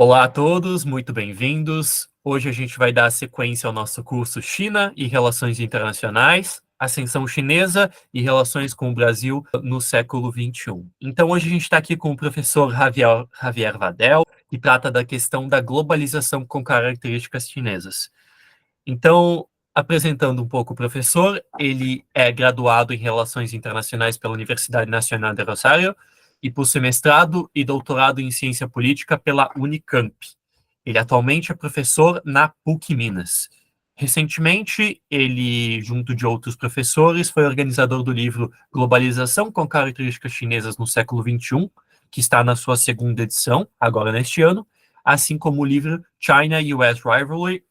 Olá a todos, muito bem-vindos. Hoje a gente vai dar sequência ao nosso curso China e Relações Internacionais, Ascensão Chinesa e Relações com o Brasil no século XXI. Então, hoje a gente está aqui com o professor Javier Vadel, que trata da questão da globalização com características chinesas. Então, apresentando um pouco o professor, ele é graduado em Relações Internacionais pela Universidade Nacional de Rosário e possui mestrado e doutorado em Ciência Política pela Unicamp. Ele atualmente é professor na PUC Minas. Recentemente, ele, junto de outros professores, foi organizador do livro Globalização com Características Chinesas no Século XXI, que está na sua segunda edição, agora neste ano, assim como o livro China-US Rivalry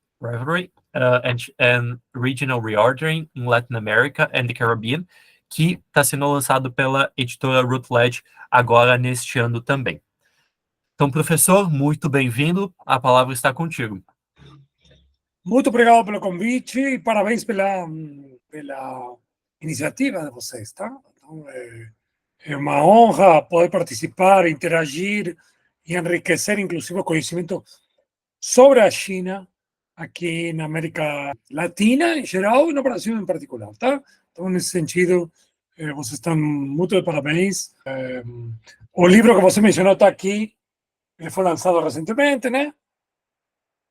and Regional Reordering in Latin America and the Caribbean, que está sendo lançado pela editora Routledge agora neste ano também. Então, professor, muito bem-vindo. A palavra está contigo. Muito obrigado pelo convite e parabéns pela iniciativa de vocês, tá? Então, é uma honra poder participar, interagir e enriquecer, inclusive, o conhecimento sobre a China aqui na América Latina em geral e no Brasil em particular, tá? Então, nesse sentido, vocês estão muito de parabéns. O livro que você mencionou está aqui, ele foi lançado recentemente, né?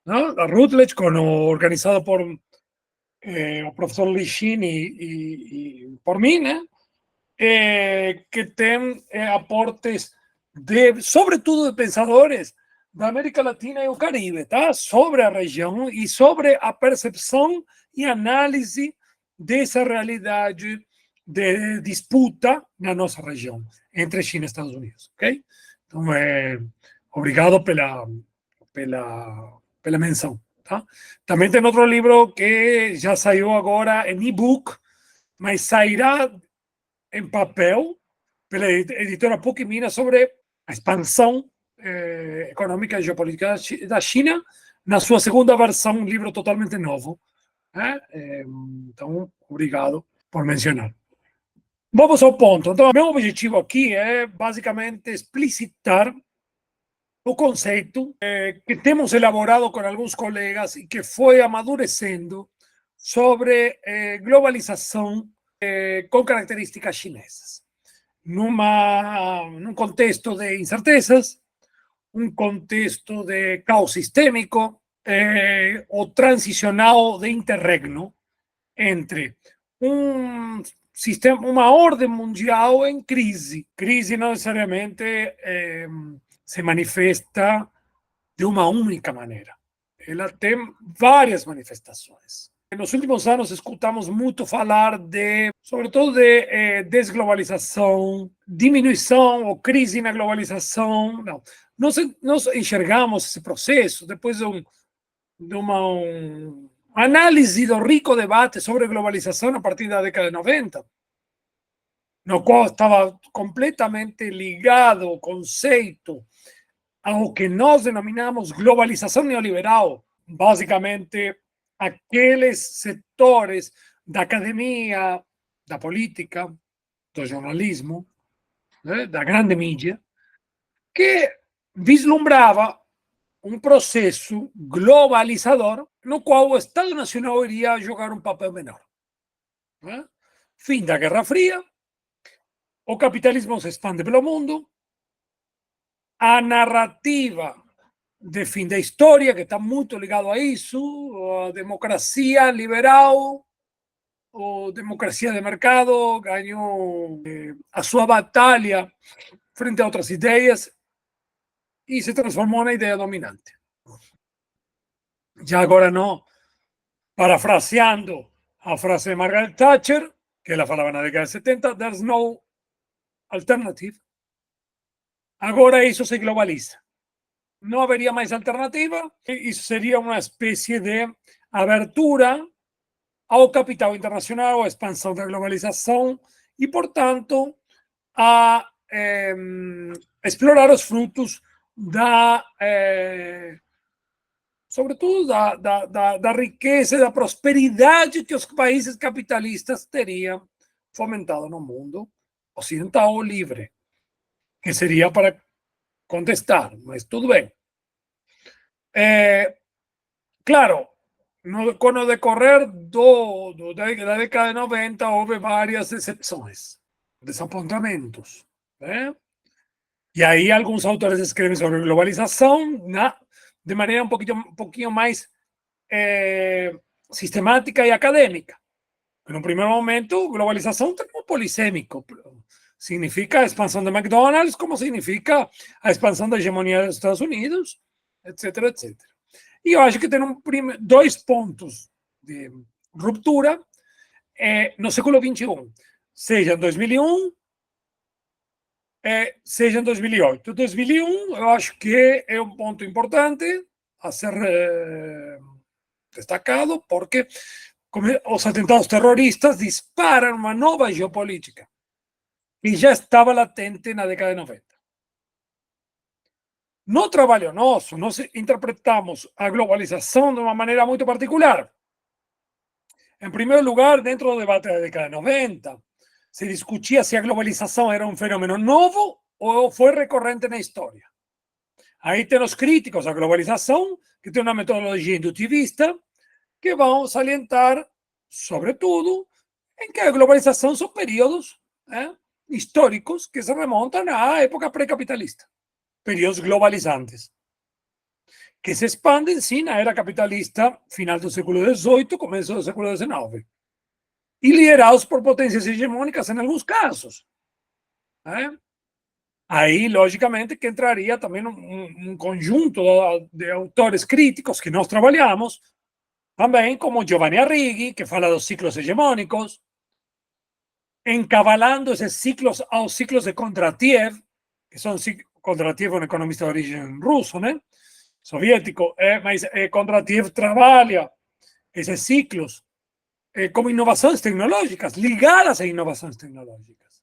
¿No? La Routledge, organizado por el profesor Li Xin y por mí, ¿no? Que tienen aportes sobre todo de pensadores da América Latina e o Caribe, tá? Sobre a região e sobre a percepção e análise dessa realidade de disputa na nossa região entre China e Estados Unidos, ok? Então, obrigado pela menção, tá? Também tem outro livro que já saiu agora em e-book, mas sairá em papel pela editora PUC Minas sobre a expansão econômica e geopolítica da China na sua segunda versão, um livro totalmente novo. Então, obrigado por mencionar. Vamos ao ponto. Então, meu objetivo aqui é basicamente explicitar o conceito que temos elaborado com alguns colegas e que foi amadurecendo sobre globalização com características chinesas. Num contexto de incertezas, um contexto de caos sistêmico ou transicional de interregno entre uma ordem mundial em crise. Crise não necessariamente se manifesta de uma única maneira. Ela tem várias manifestações. Nos últimos anos escutamos muito falar sobretudo de desglobalização, diminuição ou crise na globalização. Não. Nós enxergamos esse processo depois de uma análise do rico debate sobre globalização a partir da década de 90, no qual estava completamente ligado o conceito ao que nós denominamos globalização neoliberal, basicamente aqueles setores da academia, da política, do jornalismo, né, da grande mídia, que vislumbrava um processo globalizador no qual o Estado Nacional iria jogar um papel menor. Né? Fim da Guerra Fria, o capitalismo se expande pelo mundo, a narrativa de fim da história, que está muito ligado a isso, a democracia liberal, ou democracia de mercado, ganhou a sua batalha frente a outras ideias e se transformou na ideia dominante. Já agora não, parafraseando a frase de Margaret Thatcher, que ela falava na década de 70, there's no alternative. Agora isso se globaliza. Não haveria mais alternativa. Isso seria uma espécie de abertura ao capital internacional, à expansão da globalização e, portanto, a explorar os frutos sobretudo da riqueza e da prosperidade que os países capitalistas teriam fomentado no mundo ocidental ou livre, que seria para contestar, mas tudo bem. Claro, con o decorrer da década de 90 houve várias exceções, desapontamentos. E aí alguns autores escrevem sobre globalização de maneira um pouquinho mais sistemática e acadêmica. En un primer momento, globalización es polisémico. Significa expansión de McDonald's, como significa a expansão da hegemonia dos Estados Unidos, etcétera, etcétera. E eu acho que tem dois pontos de ruptura no século XXI, seja em 2001, seja em 2008. 2001, eu acho que é um ponto importante a ser destacado, porque os atentados terroristas disparan uma nova geopolítica que já estava latente na década de 90. No trabalho nosso, nós interpretamos a globalização de uma maneira muito particular. Em primeiro lugar, dentro do debate da década de 90, se discutia se a globalização era um fenômeno novo ou foi recorrente na história. Aí tem os críticos da globalização, que tem uma metodologia indutivista, que vão salientar, sobretudo, em que a globalização são períodos históricos que se remontam à época pré-capitalista, períodos globalizantes, que se expandem, sim, na era capitalista, final do século XVIII, começo do século XIX, e liderados por potências hegemônicas em alguns casos. Aí, logicamente, que entraria também um conjunto de autores críticos que nós trabalhamos, também como Giovanni Arrighi, que fala dos ciclos hegemônicos, encavalando esses ciclos aos ciclos de Kondratiev, que são Kondratiev é um economista de origem russo, né? Soviético, mas Kondratiev trabalha esses ciclos como inovações tecnológicas, ligadas a inovações tecnológicas.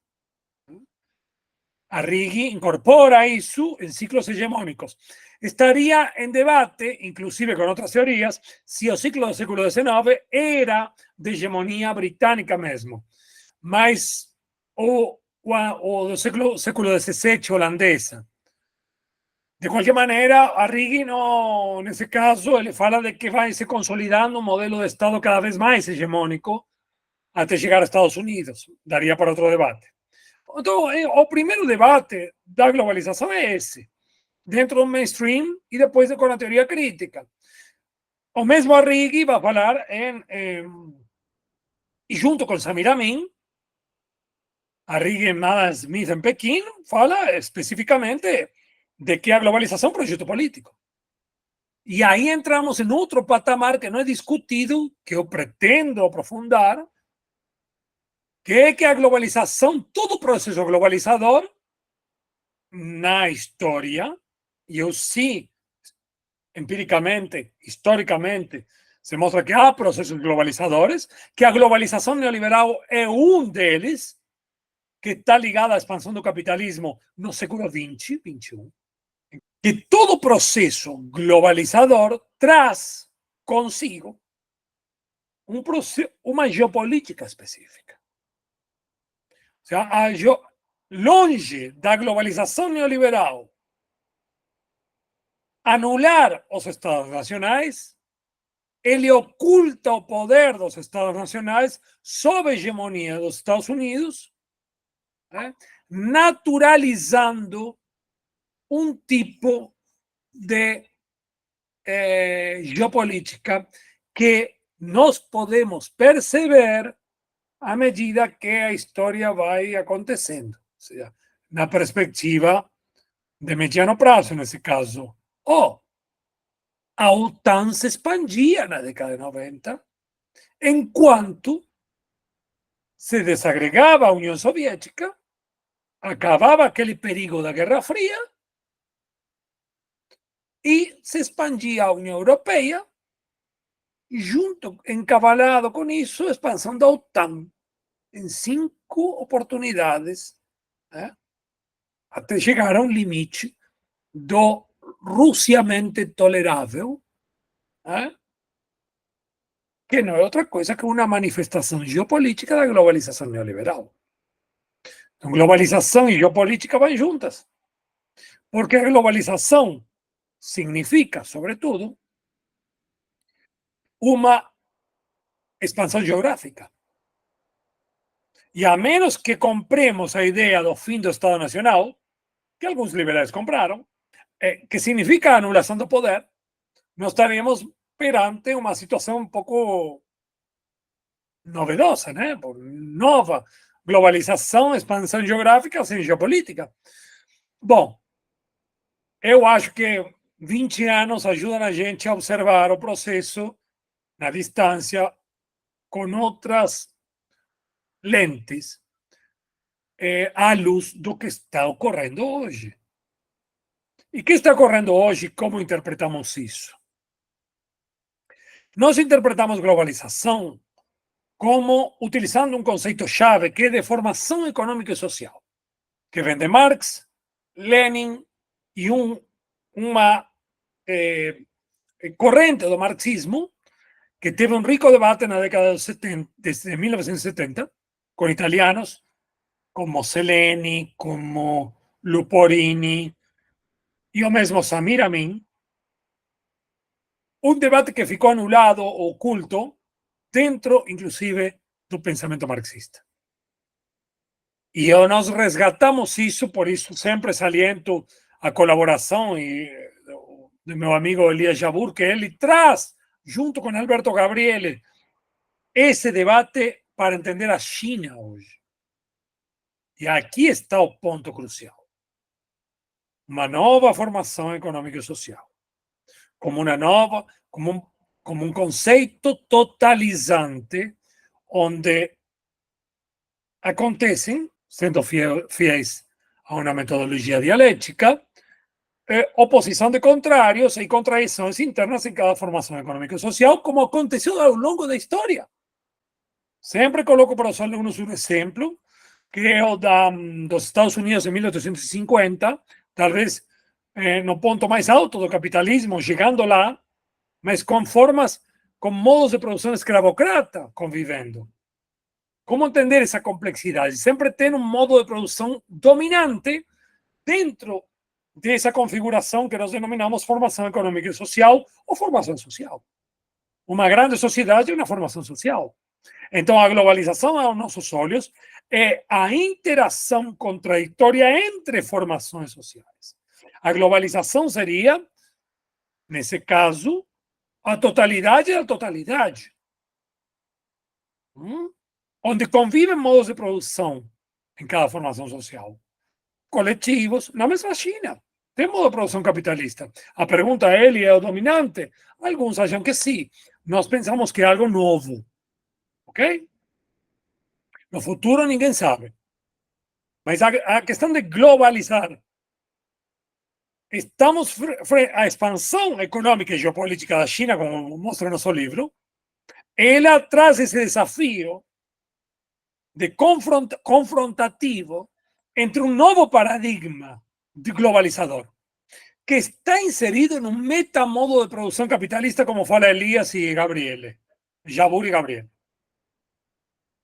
Arrighi incorpora isso em ciclos hegemônicos. Estaria em debate, inclusive com outras teorias, se o ciclo do século XIX era de hegemonia britânica mesmo. Mas o do século XVII holandesa. De qualquer maneira, Arrighi, nesse caso, ele fala de que vai se consolidando um modelo de Estado cada vez mais hegemônico até chegar aos Estados Unidos. Daria para outro debate. Então, o primeiro debate da globalização é esse, dentro do mainstream e depois com a teoria crítica. O mesmo Arrighi vai falar e junto com Samir Amin, Arrighi em Adam Smith em Pequim, fala especificamente de que a globalização é um projeto político. E aí entramos em outro patamar que não é discutido, que eu pretendo aprofundar, que é que a globalização, todo processo globalizador na história, e eu sim, empiricamente, historicamente, se mostra que há processos globalizadores, que a globalização neoliberal é um deles, que está ligado à expansão do capitalismo no século XX, XXI, que todo processo globalizador traz consigo uma geopolítica específica. O sea, longe da globalização neoliberal anular os Estados nacionais, ele oculta o poder dos Estados nacionais sob a hegemonia dos Estados Unidos, naturalizando um tipo de geopolítica que nós podemos perceber à medida que a história vai acontecendo, ou seja, na perspectiva de mediano prazo, nesse caso. A OTAN se expandia na década de 90, enquanto se desagregava a União Soviética, acabava aquele perigo da Guerra Fria e se expandia a União Europeia, e junto, encavalado com isso, a expansão da OTAN em 5 oportunidades, até chegar a um limite do russiamente tolerável, que não é outra coisa que uma manifestação geopolítica da globalização neoliberal. Então, globalização e geopolítica vão juntas, porque a globalização significa, sobretudo, uma expansão geográfica. E a menos que compremos a ideia do fim do Estado Nacional, que alguns liberais compraram, que significa a anulação do poder, nós estaríamos perante uma situação um pouco novedosa, né? Nova globalização, expansão geográfica sem geopolítica. Bom, eu acho que 20 anos ajudam a gente a observar o processo na distância com outras lentes à luz do que está ocorrendo hoje. E o que está ocorrendo hoje? Como interpretamos isso? Nós interpretamos globalização como utilizando um conceito-chave que é de formação econômica e social, que vem de Marx, Lenin e uma corrente do marxismo que teve um rico debate na década de 70, desde 1970, com italianos como Seleni, como Luporini e o mesmo Samir Amin, um debate que ficou anulado, oculto, dentro, inclusive, do pensamento marxista. E nós resgatamos isso, por isso sempre saliento a colaboração do meu amigo Elias Jabbour, que ele traz, junto com Alberto Gabriele, esse debate para entender a China hoje. E aqui está o ponto crucial. Uma nova formação econômica e social. Como uma nova, como um conceito totalizante, onde acontecem, sendo fiéis a uma metodologia dialética, oposição de contrários e contradições internas em cada formação econômica e social, como aconteceu ao longo da história. Sempre coloco para os alunos um exemplo, que é o dos Estados Unidos em 1850, talvez no ponto mais alto do capitalismo, chegando lá, mas com formas, com modos de produção escravocrata convivendo. Como entender essa complexidade? Sempre tem um modo de produção dominante dentro dessa configuração que nós denominamos formação econômica e social ou formação social. Uma grande sociedade é uma formação social. Então, a globalização, aos nossos olhos, é a interação contraditória entre formações sociais. A globalização seria, nesse caso, a totalidade da totalidade. Onde convivem modos de produção em cada formação social. Coletivos, na mesma China. Tem modo de produção capitalista. A pergunta é, ele é o dominante? Alguns acham que sim. Nós pensamos que é algo novo. Ok? No futuro ninguém sabe. Mas a questão de globalizar. Estamos frente à expansão econômica e geopolítica da China, como mostra nosso livro. Ela traz esse desafio de confrontativo entre um novo paradigma de globalizador, que está inserido em um metamodo de produção capitalista, como fala Elias e Gabriele, Jabbour e Gabriele.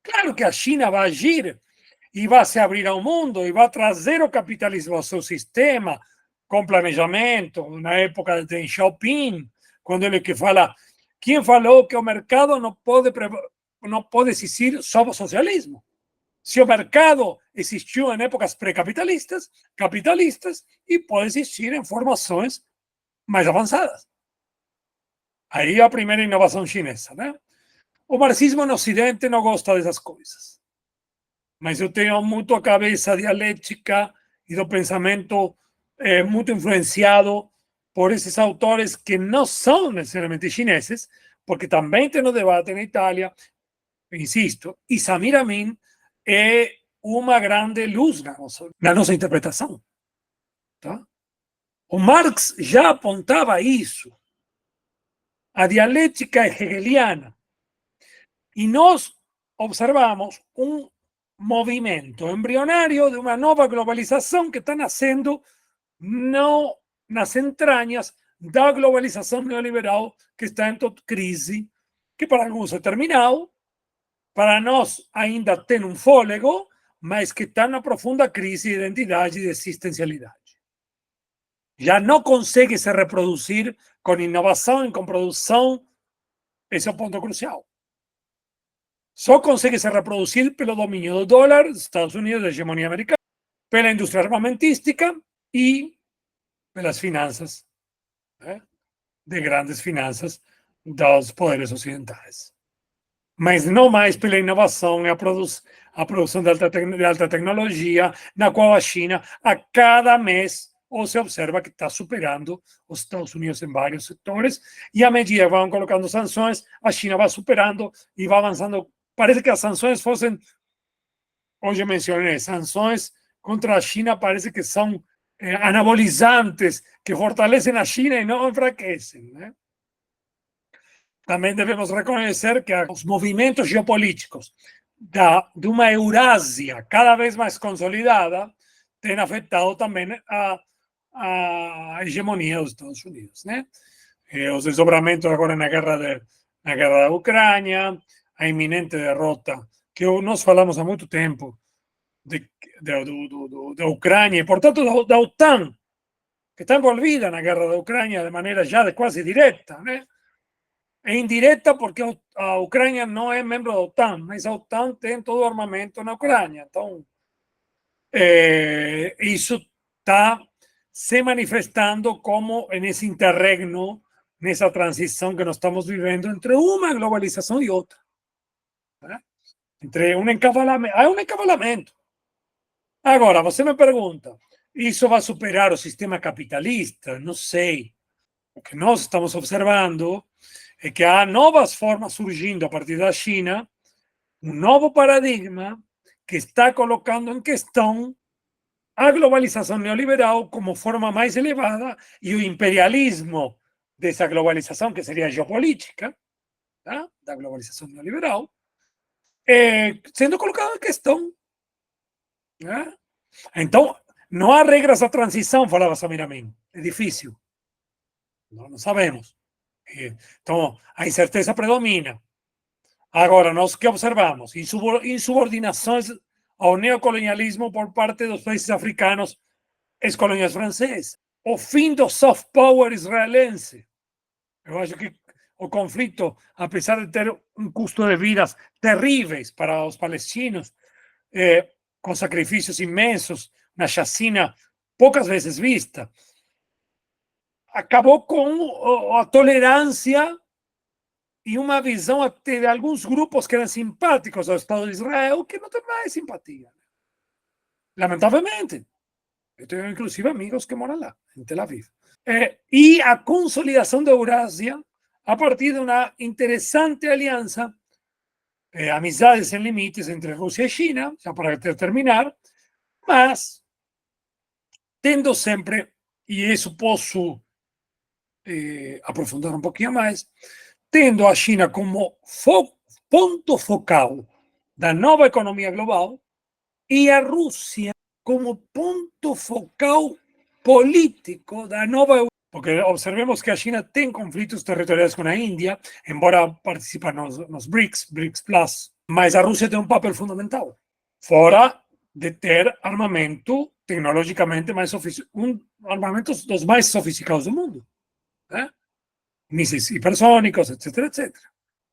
Claro que a China vai agir e vai se abrir ao mundo e vai trazer o capitalismo ao seu sistema com planejamento, na época de Deng Xiaoping, quando ele que fala, quem falou que o mercado não pode existir sob o socialismo? Se o mercado existiu em épocas pré-capitalistas, capitalistas, e pode existir em formações mais avançadas. Aí é a primeira inovação chinesa, né? O marxismo no Ocidente não gosta dessas coisas. Mas eu tenho muito a cabeça dialética e do pensamento muito influenciado por esses autores que não são necessariamente chineses, porque também tem no debate na Itália, insisto, e Samir Amin é uma grande luz na nossa interpretação. Tá? O Marx já apontava isso, a dialética hegeliana. E nós observamos um movimento embrionário de uma nova globalização que está nascendo nas entranhas da globalização neoliberal que está em crise, que para alguns é terminal, para nós ainda tem um fôlego, mas que está na profunda crise de identidade e de existencialidade. já não consegue se reproduzir com inovação e com produção. Esse é o ponto crucial. Só consegue se reproduzir pelo domínio do dólar dos Estados Unidos, da hegemonia americana, pela indústria armamentística e pelas finanças, né? De grandes finanças dos poderes ocidentais. Mas não mais pela inovação e a produção de alta tecnologia, na qual a China, a cada mês, se observa que está superando os Estados Unidos em vários setores, e à medida que vão colocando sanções, a China vai superando e vai avançando. Parece que as sanções fossem, hoje mencionei, sanções contra a China parece que são anabolizantes, que fortalecem a China e não enfraquecem, né? Também devemos reconhecer que os movimentos geopolíticos de uma Eurásia cada vez mais consolidada têm afetado também a hegemonia dos Estados Unidos, né? Os desdobramentos agora na guerra da Ucrânia, a iminente derrota, que nós falamos há muito tempo, da Ucrânia, e, portanto, da OTAN, que está envolvida na guerra da Ucrânia de maneira já quase direta, né? É indireta porque a Ucrânia não é membro da OTAN, mas a OTAN tem todo o armamento na Ucrânia. Então, isso está se manifestando como nesse interregno, nessa transição que nós estamos vivendo entre uma globalização e outra, né? Entre um encavalamento. Há um encavalamento. Agora, você me pergunta, isso vai superar o sistema capitalista? Não sei. O que nós estamos observando é que há novas formas surgindo a partir da China, um novo paradigma que está colocando em questão a globalização neoliberal como forma mais elevada e o imperialismo dessa globalização, que seria a geopolítica, tá? Da globalização neoliberal, sendo colocado em questão, né? Então, não há regras da transição, falava Samir Amin. É difícil. Não sabemos. Então, a incerteza predomina. Agora, nós que observamos? Insubordinações ao neocolonialismo por parte dos países africanos, ex-colônias francesas. O fim do soft power israelense. Eu acho que o conflito, apesar de ter um custo de vidas terríveis para os palestinos, com sacrifícios imensos, na chacina poucas vezes vista, acabou com a tolerância e uma visão até de alguns grupos que eram simpáticos ao Estado de Israel que não tem mais simpatia. Lamentavelmente. Eu tenho, inclusive, amigos que moram lá, em Tel Aviv. E a consolidação da Eurásia a partir de uma interessante aliança, amizades sem limites entre Rússia e China, já para terminar, mas tendo sempre, e isso posso aprofundar um pouquinho mais, tendo a China como ponto focal da nova economia global e a Rússia como ponto focal político da nova Europa. Porque observemos que a China tem conflitos territoriais com a Índia, embora participe nos BRICS Plus, mas a Rússia tem um papel fundamental, fora de ter armamento tecnologicamente mais sofisticado, armamentos dos mais sofisticados do mundo, né? Mísseis hipersônicos, etc, etc.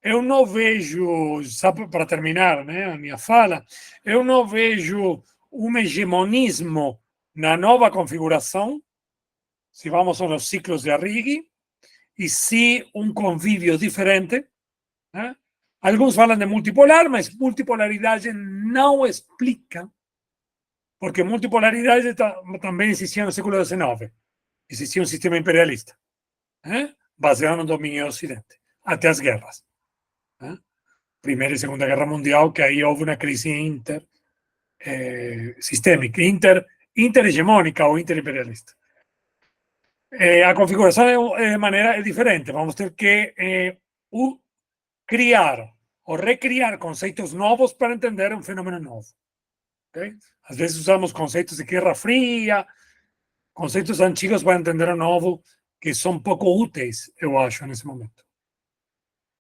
Eu não vejo, sabe, para terminar, né, a minha fala, eu não vejo um hegemonismo na nova configuração, se vamos aos ciclos de Arrighi, e se um convívio diferente, né? Alguns falam de multipolar, mas multipolaridade não explica, porque multipolaridade também existia no século XIX. Existia um sistema imperialista, baseado no domínio do Ocidente, até as guerras. Primeira e Segunda Guerra Mundial, que aí houve uma crise sistêmica, interhegemônica ou interimperialista. A configuração de maneira diferente. Vamos ter que criar ou recriar conceitos novos para entender um fenômeno novo. Okay? Às vezes usamos conceitos de Guerra Fria, conceitos antigos para entender o novo, que são pouco úteis, eu acho, nesse momento.